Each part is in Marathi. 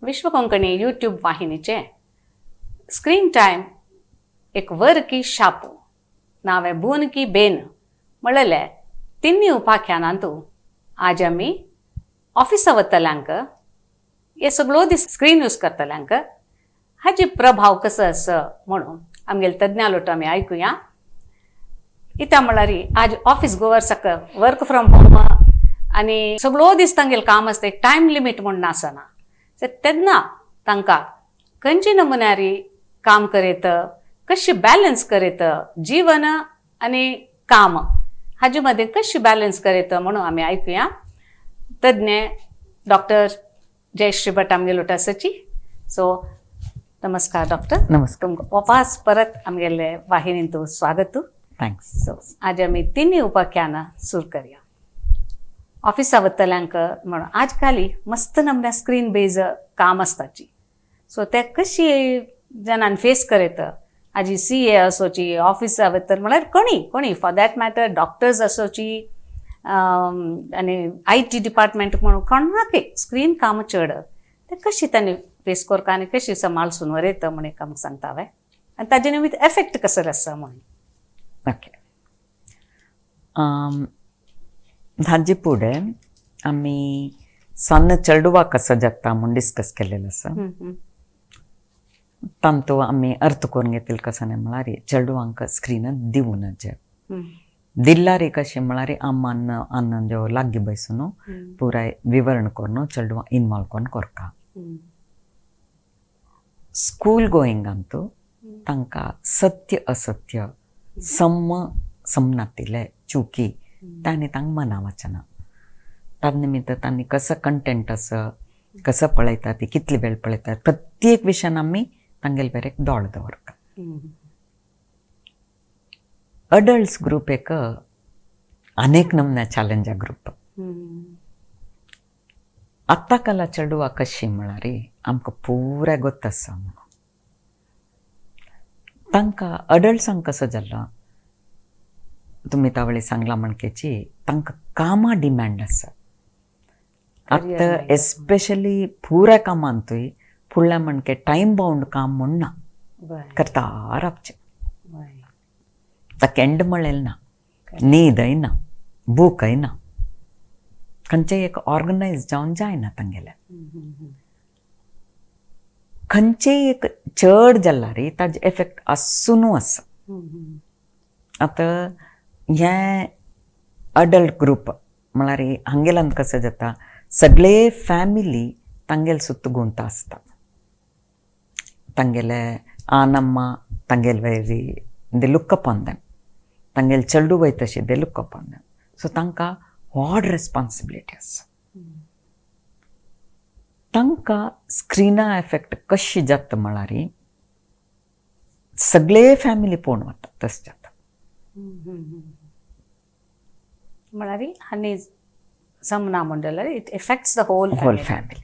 विश्व कोंकणी यूट्यूब वाहिनीचे स्क्रीन टायम एक वर की शापू नावे बून की बेन म्हणले तिन्नी उपाख्यानांतू आज आमी ऑफिसा वतल्यांक हे सगळो दीस स्क्रीन यूज करतल्यांक हाजी प्रभाव कसो आसा म्हणून आमगेले तज्ञालोट आमी आयकुया. इता म्हळ्यार आज ऑफिस गोवर्साक वर्क फ्रॉम होम आनी सगळो दीस तांगेलें काम आसता, एक टायम लिमीट म्हणून आसना. तेन्ना तांकां खंयचे नमुन्यारी काम करीत, कशी बॅलन्स करीत, जीवन आनी काम हाजे मदें कशी बॅलन्स करीत म्हणून आमी आयकुया. तज्ञ डॉक्टर जयश्री भट आमगेलो आसाची. सो नमस्कार डॉक्टर. नमस्कार. तुमकां वापस परत आमगेले वाहिनींत स्वागत. थँक्स. सो आज आमी तिन्नी उपाख्यानां सुरू करया. ऑफिसा वतल्यांक म्हणून आज काली मस्त नमन्या स्क्रीन बेज काम आसताची. सो ते कशी जनान फेस करीत, आजी CA असोची, ऑफिसा वतल म्हळ्यार कोणी फॉर दॅट मॅटर डॉक्टर्स असोची आनी IT डिपार्टमेंट म्हणून कोणाकय स्क्रीन काम चड ते कशी तांणी फेस करता आनी कशी सांबाळसून वरयता म्हण एक आमकां सांगता हांवें, आनी ताजे निमित्त एफेक्ट कसो आसा म्हणून. ओके. हाजे फुडें आमी सन्न चेडवा कसो जगता म्हूण डिस्कस केलेलो आसा. तांतू आमी अर्थ करून घेतले कसाने म्हळ्यार चेडवांक स्क्रीन दिवं नजे. दिल्लार कशें म्हळ्यार अम्मान अन्न जो लागीं बसून पुराय विवरण करून चेडवां इन्वॉल्व करून करता. स्कूल गोईंगांतू तांकां सत्य असत्य समनातिले चुकी तांणी तांकां मना वचना. ताजे निमित्त तांणी कसं कंटेंट आसा, कसं पळयता ती, कितले वेळ पळयतात, प्रत्येक विशयान आमी तांगेले बेरेक दोळ दवरता. अडल्ट्स ग्रुप एक अनेक नमन्या चॅलेंजा ग्रुप. आत्ता काला चेडवां कशी म्हळ्यार आमकां पुराय गोत आसा म्हणून तांकां अडल्ट्सांक कसो जाल्लो, तुमी तावळे सांगला म्हणकेची तांकां कामा डिमांड आसा. आतां एस्पेशली पुराय कामांतूय फुडल्या म्हणके टायम बाउंड काम म्हूण ना, करता रावचें. ताका एंड म्हळेल ना, न्हीदय ना, भूकय ना, खंयचेय एक ऑर्गनायज जावन जायना तांगेले. खंयचेय एक चड जाल्यार ताजे एफेक्ट आसूनू आसा. आतां हे अडल्ट ग्रुप म्हळ्यार हांगेल्यान कसो जाता, सगळे फॅमिली तांगेले सुत्त गुंत आसता. तांगेले आनम्मा तांगेले वयरी दे लुक अपॉन देम, तांगेले चेडू वय तशें they look upon them. So तांकां व्हड रेस्पॉन्सिबिलिटी आसा. तांकां स्क्रिना एफेक्ट कशी जाता म्हळ्यार सगळे फॅमिली पळोवन वता तशें जाता. म्हळ्यार आनी समना म्हणल्यार it effects the whole family.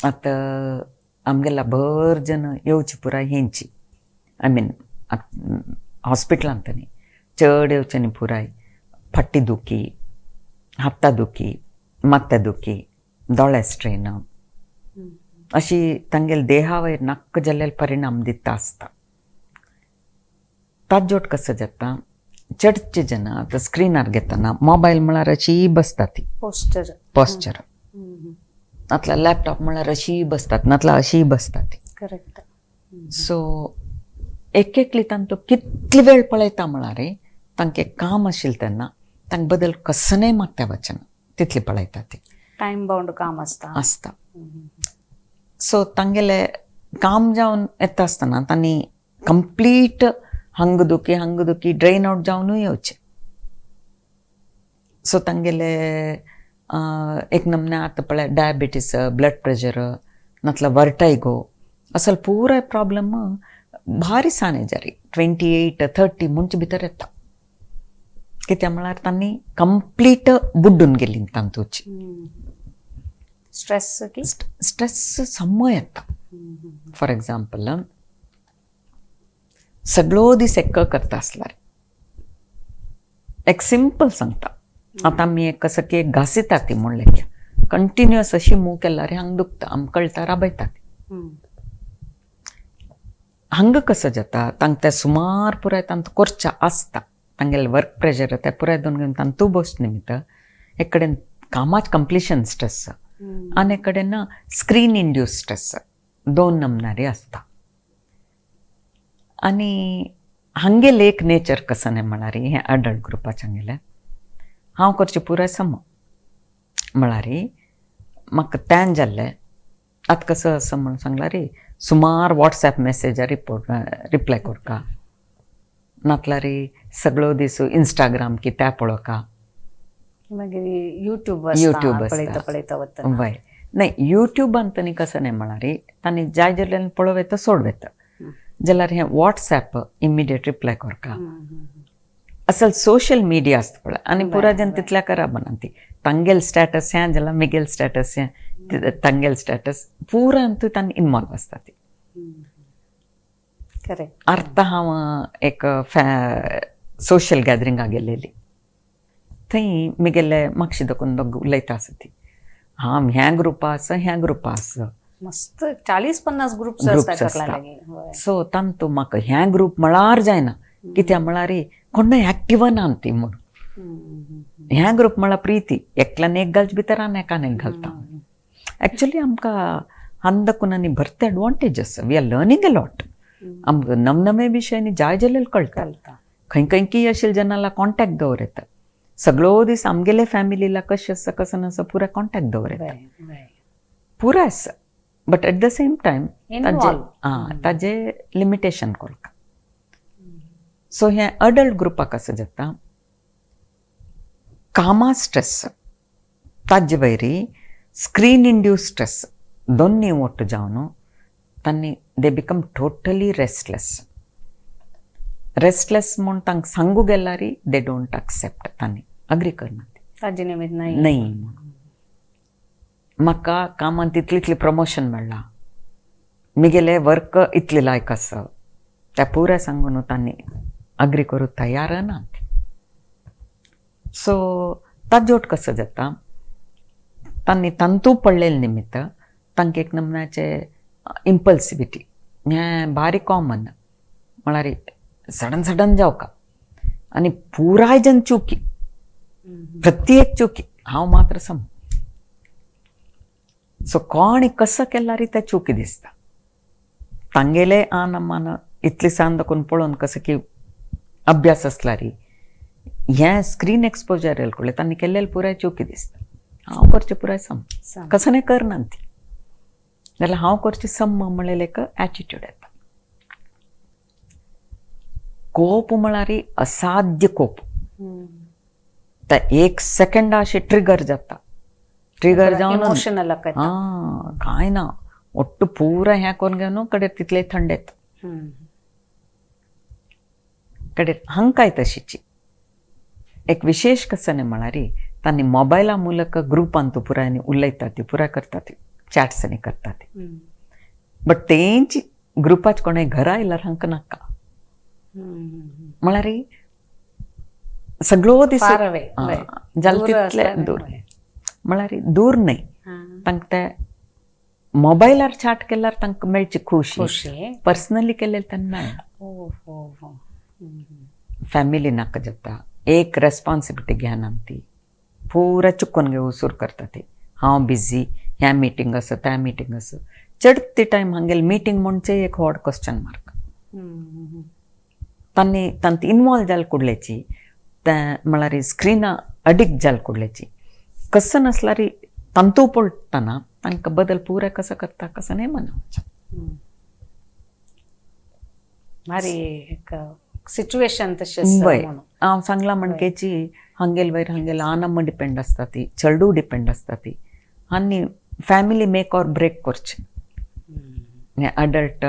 आतां आमगेला भर जन येवची पुराय हेंची, आय मीन हॉस्पिटलांत न्ही चड येवचे न्ही पुराय फाटी दुखी, हाता दुखी, माथ्या दुखी, दोळे स्ट्रेन अशी तांगेले देहा वयर नाक्क जाल्लेले परिणाम दिता आसता. ताजोट कसो जाता, चडचे जन आतां स्क्रिनार घेतना मोबायल म्हळ्यार अशी बसता ती पोस्चर, नातल्या लॅपटॉप म्हळ्यार अशी बसतात, नातल्या अशी बसता ती. करेक्ट. सो एक तांतू कितले वेळ पळयता म्हळ्यार तांकां काम आशिल्लें तेन्ना तांकां बदल कसनय मागता वचना, तितली पळयता ती. टायम बाउंड काम आसता. सो तांगेले काम जावन येता आसतना तांणी कंप्लीट हंगदुखी ड्रेन आउट जावनूय येवचें. सो तांगेले एक नमन्या आतां पळय डायबिटीस, ब्लड प्रेशर, नातल्या वर्टायगो असल पुराय प्रॉब्लम भारी साने जारी 28-30 म्हणचे भितर येता. कित्याक म्हळ्यार तांणी कंप्लीट बुड्डून गेली तांतूची. स्ट्रेस समो येता. फॉर एग्जाम्पल सगळो दीस एक्क करता आसल्यार एक सिंपल सांगता. आतां आमी एक कसो केक घासिता ती म्हणलें की कंटिन्युअस अशी मूग केल्यार हंग दुखता आम कळटा राबयता हंग कसं जाता तांक ते सुमार पुराय तांत कोरच्या आसता तांगेले वर्क प्रेशर ते पुराय दोन घेवन तांतू बस निमित्त एक कडेन कामाच कंप्लिशन स्ट्रेस आनी एक कडेन स्क्रीन इंड्यूस स्ट्रेस दोन नमनारी आसता आनी हांगेले एक नेचर कसं नाही म्हळ्यार हे अडल्ट ग्रुपाचें गेले हांव करचें पुराय सम म्हळ्यार म्हाका त्यान जाल्लें आतां कसं असं म्हणून सांगल्यार सुमार वॉट्सॅप मेसेजार रिप्लाय करता नातल्यार सगळो दीस इंस्टाग्राम की त्या पळोवका मागीर यूट्यूब पळयता वता वय नाही यूट्यूबान न्ही कसं नाही म्हळ्यार तांणी जाय जाल्यार पळोव येता सोड वेता जाल्यार हें वॉट्सॅप इमिडिएट रिप्लाय करता असल सोशल मिडिया आसता पळय आनी पुरा जन तितल्या खराब ती तांगेल स्टॅटस हें जाल्यार मिगेल स्टॅटस हें तांगेल स्टॅटस पुरा तूं तांणी इन्वॉल्व आसता ती अर्थ हांव एक सोशल गॅदरिंगाक गेलेली थंय मिगेले म्हाका दाखोवन दोग उलयता आसा ती हांव ह्या ग्रुपा आसा ह्या ग्रुपा आसा मस्त 40-50 ग्रुप्स आसता सो तांतू म्हाका ह्या ग्रुप म्हळ्यार जायना कित्याक म्हळ्यार कोण एक्टिव्ह ना ती म्हणून ह्या ग्रुप म्हळ्यार प्रिती एकल्यान एक घालचे भितर आनी एकान एक घालता एक्चुअली आमकां हांदकून आनी भरते advantage we are learning a lot आमकां नवनवे विशयांनी जाय जाल्यार कळटा खंय खंय की आशिल्ल्या जनाला कॉन्टॅक्ट दवरता सगळो दीस आमगेले फॅमिलीला कशें आसा कसं नासा पुरा कॉन्टॅक्ट दवरता पुरा आसा but at the same time ताजे लिमिटेशन कळटा सो हे अडल्ट ग्रुपाक कसं जाता कामा स्ट्रेस ताजे वयरी स्क्रीन इंड्यूस स्ट्रेस दोन्ही ಒಟ್ಟು जावन तांणी दे बिकम टोटली रेस्टलेस म्हूण तांकां सांगू गेल्यार दे डोंट एक्सेप्ट तांणी अग्री करना ताजे निमित्त नाही म्हाका कामान तितली प्रमोशन मेळ्ळा मिगेले वर्क इतले लायक आसा त्या पुरा सांगून तांणी अग्री करूंक तयार ना सो ताजेवट कसं जाता तांणी तांतू पडलेले निमित्त तांकां एक नमनाचे इम्पल्सिविटी हें बारी कॉमन म्हळ्यार सडन जावका आनी पुराय जन चुकी प्रत्येक चुकी हांव मात्र सम सो कोणी कसं केल्यार त्या चुकी दिसता तांगेले आन इतली सान दाखोवन पळोवन कसं की अभ्यास आसल्यार हें स्क्रीन एक्सपोजर येयले तांणी केल्लेले पुराय चुकी दिसता हांव करचें पुराय सम कसं नाही करना ती जाल्यार हांव करचें सम म्हणलें एक एटिट्यूड येता कोप म्हळ्यार असाध्य कोप एक सेकंड अशें ट्रिगर जाता ट्रिगर जावन कांय ना ಒಟ್ಟು ಪೂರ ಹ್ಯಾಕೋನ್ಗೇನು ಕಡೆ ತಿತ್ಲೆ ಥಂಡೆತ್ ಕಡೆ ಹಂಕಾಯ್ तशीची एक विशेष कसं म्हळ्यार तांणी मोबायला ಮೂಲಕ ग्रुप अंतू पुराय उलयता ती पुराय करता ती चॅट्स आनी करता ती बट तेंची ग्रुपाच कोणें घरा आयल्यार हांकां नाका म्हळ्यार सगळो दीस जालें तितले दूर म्हळ्यार दूर न्हय तांकां ते मोबायलार चॅट केल्यार तांकां मेळची खुशी पर्सनली केलें तेन्ना मेळना फॅमिली नाका जाता एक रेस्पॉन्सिबिलिटी घेना ती पुरा चुकून घेवन उसूर करता ती हांव बिझी ह्या मिटींग आसा त्या मिटींग आसा चडते टायम हांगेल मिटींग म्हणचे एक व्हड क्वेश्चन मार्क तांणी तांत इन्वॉल्व जाल कुडलेची म्हळ्यार स्क्रिना अडिक्ट जाल कुडलेची कसं नसल्यार तांतू पडटना तांकां बदल पुरा कसं करता कसं नाही म्हणा मारी एक सिच्युएशन तशी हांव सांगला म्हणकेची हांगेल वयर हांगेल आनम डिपेंड आसता ती चेडू डिपेंड आसता ती आनी फॅमिली मेक ऑर ब्रेक करचे हें अडल्ट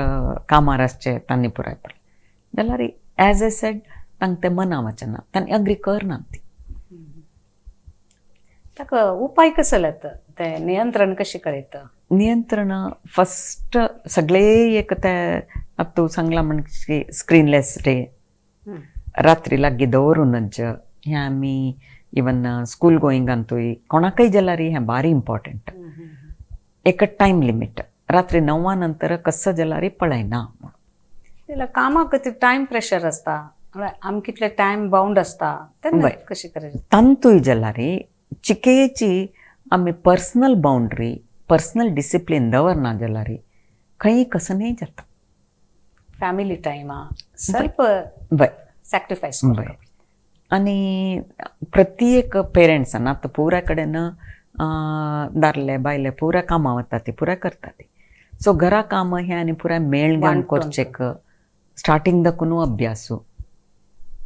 कामार आसचे तांणी पुराय पडलें जाल्यार एज ए सेड तांकां तें मना वचना तांणी अग्री करना ती ताका उपाय कसो जाता ते नियंत्रण कशें करता नियंत्रण फस्ट सगळे एक ते आता तूं सांगला म्हणजे स्क्रीनलेस डे रात्री लागी दवरूनच हें आमी इवन स्कूल गोईंग अंतू कोणाकय जाल्यार हें बारी इम्पॉर्टंट. एक टायम लिमीट रात्री 9 नंतर कसं जाल्यार पळयना. तिला कामाक टायम प्रेशर आसता, आमकितले टायम बाउंड आसता, तेन्ना कशी करायची? तांतूय जाल्यार चिकेची आमी पर्सनल बाउंड्री पर्सनल डिसिप्लीन दवरना जाल्यार खंय कसं नाही जाता. फॅमिली टायमा ಸ್ವಲ್ಪ सॅक्रिफायस. आणि प्रत्येक पेरेंट्सान आतां पुऱ्या कडेन दादले बायले पुऱ्या कामां वता ती पुऱ्या करता ती. सो घरा काम हें आनी पुऱ्या मेळ घेवन करचेक स्टार्टींग दाकून अभ्यासू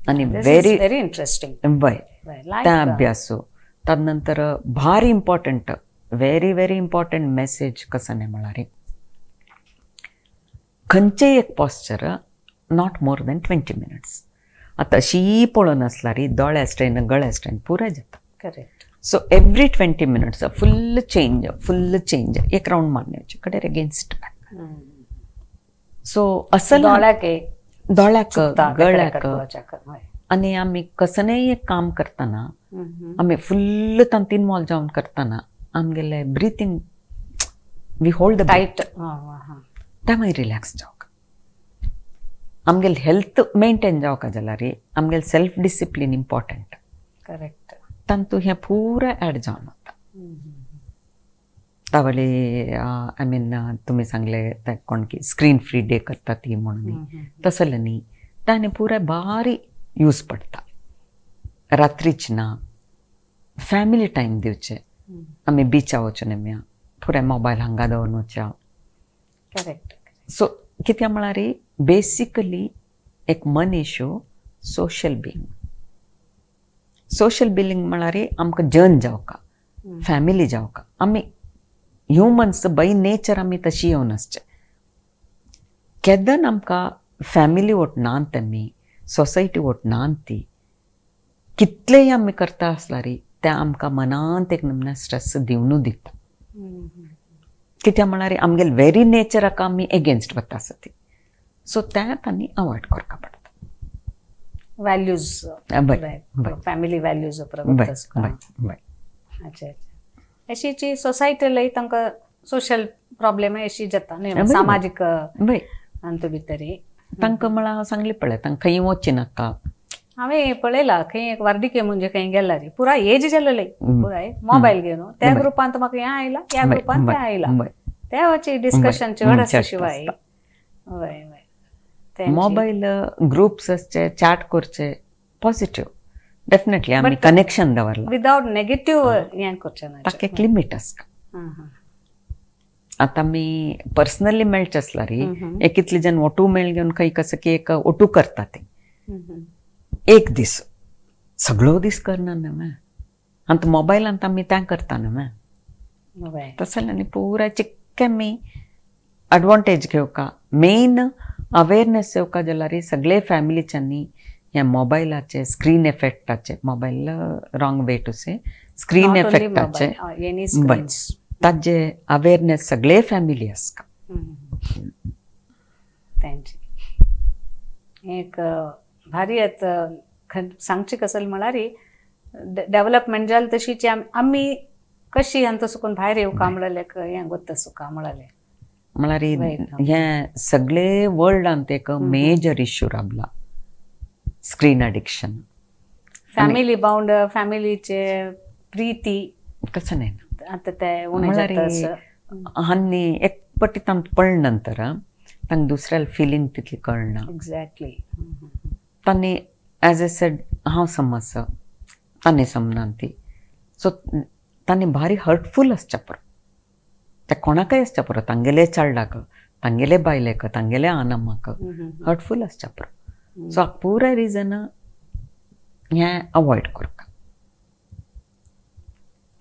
आनी वेरी इंटरेस्टिंग त्या अभ्यासू ताद नंतर भारी इम्पॉर्टंट वेरी इम्पॉर्टंट मेसेज कसं म्हळ्यार खंयचेय एक posture not more than 20 minutes. आतां अशी पळोवन आसल्यार दोळे स्ट्रेन गळे स्ट्रेन पुराय जाता. Correct. So every 20 minutes full change एक राउंड मारण्याचे कडेन अगेन्स्ट बॅक. सो असल दोळ्याक गळ्याक आनी आमी कसनय एक काम करतना आमी फुल्ल तांत इन्वॉल्व जावन करतना आमगेले breathing we hold the tight त्या मागीर रिलॅक्स जावक. आमगेले हेल्थ मेंटेन जावका जाल्यार आमगेले सेल्फ डिसिप्लीन इम्पॉर्टंट. करेक्ट. तांतू हें पुराय ऍड जावन वता. तावळे आय मीन तुमी सांगले ते कोण की स्क्रीन फ्री डे करता ती म्हणून तसले न्ही ताणे पुराय बारी यूज पडटा. रात्रीच ना फॅमिली टायम दिवचे. आमी बिचा वचून येवया पुराय मोबायल हांगा दवरून वच्या. करेक्ट. सो कित्याक म्हळ्यार बेसिकली एक मनीशू सोशल बिंग. सोशल बिंग म्हळ्यार आमकां जन जावका फॅमिली जावका. आमी ह्युमन्स बाय नेचर आमी तशी येवन आसचे. केदन आमकां फॅमिली वटनात आमी सोसायटी वटनात ती कितलेय आमी करता आसल्यार ते आमकां मनांत एक नमूने स्ट्रेस दिवनू दिता. कित्याक म्हळ्यार आमगेले वेरी नेचराक आमी एगेन्स्ट वता आसा ती. सो त्यात आनी अवॉयड करपा पडटा. वॅल्यूज फॅमिली वॅल्यूज अच्छा अशीची सोसायटीलाय तांकां सोशल प्रॉब्लेम अशी जाता न्ही सामाजीक अंत भितरी तांकां म्हळ्यार हांव सांगलें पळय तांकां खंय वचचें नाका. हांवें पळयलां खंय एक वार्डिके म्हणजे खंय गेला रे पुराय एज जालेले पुराय मोबायल घेवन त्या ग्रुपांत म्हाका हें आयला त्या ग्रुपांत तें आयला त्या वची डिस्कशन चड आसा शिवाय मोबायल ग्रुप्स आसचे चॅट करचे पॉझिटिव्ह डेफिनेटली आमी कनेक्शन दवरला विदाउट नेगेटिव्ह हें करचें ना. ताका एक लिमीट आसता. आतां आमी पर्सनली मेळचे आसल्यार एक इतले जन ओटू मेळ घेवन खंय कसं की एक ओटू करता ते एक दीस सगळो दीस करना न्हू. आतां मोबायलांत आमी तें करता न्हू. तसलें न्ही पुराय चिक्के आमी एडवांटेज घेवका मेन अवेरनेस येवका जाल्यार सगळे फॅमिलीच्यांनी ह्या मोबायलाचे स्क्रीन एफेक्टाचे mobile wrong way to say screen एफेक्टाचे ताजे अवेरनेस सगळे फॅमिली आसका. एक भारी सांगची कसं म्हळ्यार डेव्हलपमेंट जाल तशीची आमी कशी हांतूं सुकून भायर येवका म्हणलें हें गोत्ता सुका म्हणलें म्हळ्यार हें सगळे वर्ल्डांत एक मेजर इश्यू राबला स्क्रीन एडिक्शन. फॅमिली बाउंड फॅमिलीचे प्रीती कसं नाही आता ते म्हळ्यार हांनी एक पटी तांत पळय नंतर तांकां दुसऱ्याल फिलींग तितली कळना. एक्झॅक्टली. तांणी एज ए सेड हांव समज तांणी समना ती सो तांणी भारी हर्टफूल आसच्या पुरो ते कोणाकय आसच्या पुरो तांगेले चाळडाक तांगेले बायलेक तांगेले आनमाक हर्टफूल आसच्या पुरो. सो हाका पुराय रिजन हें अवॉयड करता.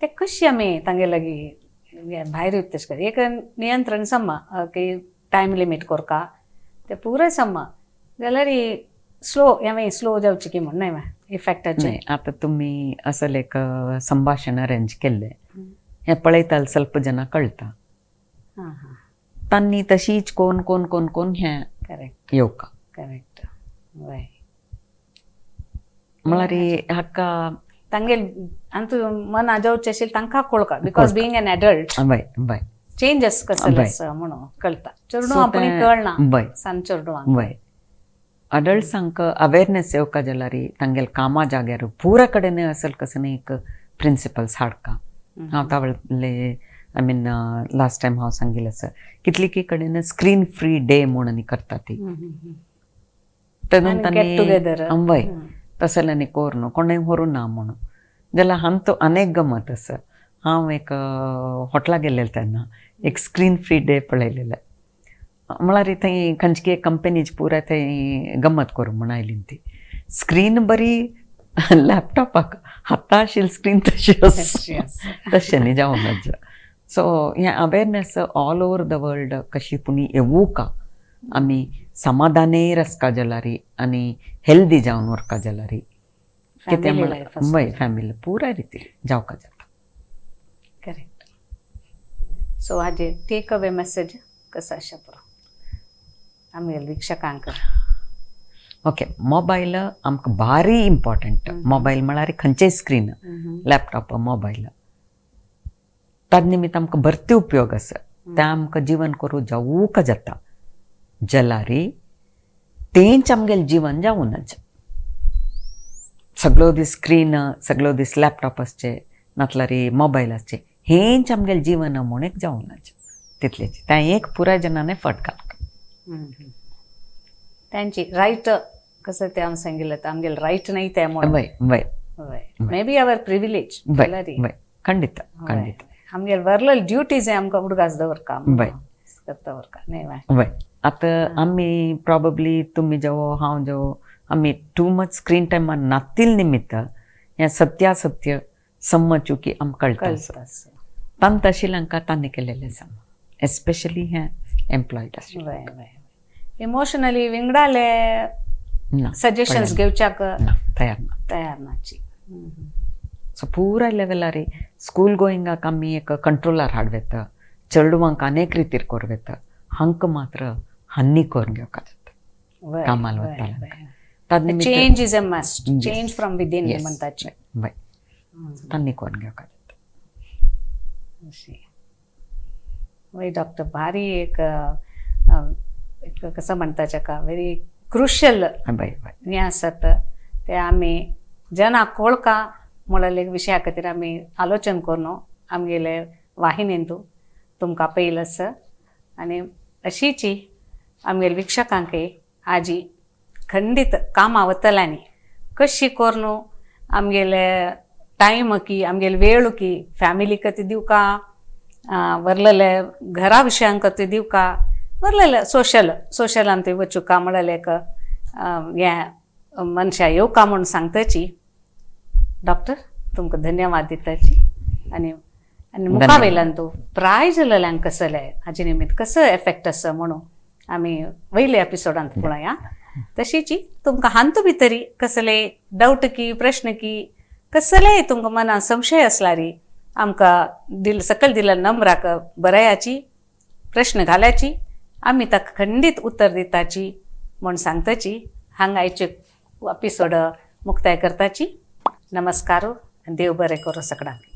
ते कशी आमी तांगे लागीं भायर तेश कर एक नियंत्रण सम्मा की टायम लिमीट करका ते पुराय सम्मा जाल्यार स्लो हांवें स्लो जावची की म्हण न्हय इफेक्टाचे. आतां तुमी असल एक संभाशण अरेंज केल्लें हें पळयताल ಸ್ವಲ್ಪ जनां कळटा. तांणी तशीच कोण कोण कोण कोण हें करेक्ट येवका. करेक्ट. म्हळ्यार हाका तांगेल अंतू मन जावचे आशिल्लें तांकां कळका बिकॉज बीइंग एन एडल्ट वय वय चेंजस कसले वय. आसा म्हणून कळटा चेडूं So आपणी ते- कळना वय सान चेडूं वय ಅಡಲ್ಟ್ಸಂಕ ಅವೇರ್ನೆಸ್ येवका जाल्यार तांगेल कामा जाग्यार पुरा कडेन असल कसं एक प्रिंसिपल्स हाडका हांव तावळे आय मीन लास्ट टायम हांव सांगिल्लें आसा कितलीकी कडेन स्क्रीन फ्री डे म्हणून करता ती तातूंत get together. वय तसल्यांनी कोर न्हू कोणें व्हरू ना म्हणून जाल्यार हांव अनेक गमत आसा हांव एक हॉटेलाक गेल्लें तेन्ना एक स्क्रीन फ्री डे पळयलेलें म्हळ्यार थंय खंयची एक कंपनीची पुराय थंय गमत करूं म्हण आयली ती स्क्रीन बरी लॅपटॉपाक हाता आशिल्ली स्क्रीन तशी तशें न्ही जावं नज सो हें awareness all over the world कशी पुणी येवूका आमी समाधानेर आसका जाल्यार आनी हेल्दी जावन उरका जाल्यार कितें म्हळ्यार वय फॅमिली पुराय रितीन जावका जाता करेक्ट सो हाजे टेक अवे मेसेज कसो आसा पुरो आमगे विक्षकांक ओके मोबायल आमकां भारी इम्पॉर्टंट मोबायल म्हळ्यार खंयचेय स्क्रीन लॅपटॉप मोबायल ताजे निमित्त आमकां भरती उपयोग आसा तें आमकां जीवन करूं जावूक जाता जाल्यार तेंच आमगेलें जीवन जावूं नज सगळो दीस स्क्रीन सगळो दीस लॅपटॉप आसचे नातल्यार मोबायल आसचे हेंच आमगेलें जीवन म्हूण एक जावं नज तितलेच तें एक पुराय जनाने फट घालता तांची रायट कसं ते हांव सांगिल्लें आमगेलें रायट न्हय तें म्हणून वय वय मे बी अवर प्रिविलेज वय वय खंडित खंडित आमगेले वर्लल ड्युटीज आमकां उडगास दवरका वय दवरका न्हय बाय वय आतां आमी प्रॉबब्ली तुमी जावो हांव जावो आमी टू मच स्क्रीन टायमार नातिल निमित्त हें सत्यासत्य सम्मचुकी आमकां कळटा तांत आशिल्ल्यांक तांणी केलेलें आसा एस्पेशली हें एम्प्लॉयड आशिल्लें वय वय इमोशनली विंगडाले सजेशन्स घेवच्याक तयार नाची सो पुराय लेवलार स्कूल गोईंगाक आमी एक कंट्रोलार हाडवेता चेडवांक अनेक रितीर कोरवेता हांकां मात्र हान्नी करून घेवका जाता कामाल वताना change is a must change from within म्हणटाची वय तांणी करून घेवका जाता वय डॉक्टर भारी एक कसं म्हणटा जाका व्हेरी क्रुशियल हें आसत ते आमी जना कळका म्हणलेले विशया खातीर आमी आलोचन करून आमगेले वाहिनींतू तुमकां पयलें आसा आनी अशीच आमगेले विक्षकांकय आजी खंडीत कामां वतल्यांनी कशी करून आमगेले टायम की आमगेले वेळ की फॅमिली कती दिवका वर्लेले घरा विशयांक कती दिवका वर्लेले सोशलान थंय वचूका म्हणलें एक हें मनशां येवका म्हूण सांगताची डॉक्टर तुमकां धन्यवाद दिताची आनी मुखा वयल्यान तूं प्राय जाल्ल्यांक कसले हाजे निमित्त कसो एफेक्ट आसा म्हणून आमी वयल्या एपिसोडांत पळया तशीच तुमकां हांतू भितरी कसले डावट की प्रश्न की कसलेय तुमकां मनान संशय आसल्यार आमकां सकयल दिल्ल्या नंबराक बरयाची प्रश्न घाल्याची आमी ताका खंडीत उत्तर दिताची म्हूण सांगताची हांगा आयचे एपिसोड मुक्ताय करताची नमस्कार देव बरें करूं सगळ्यांक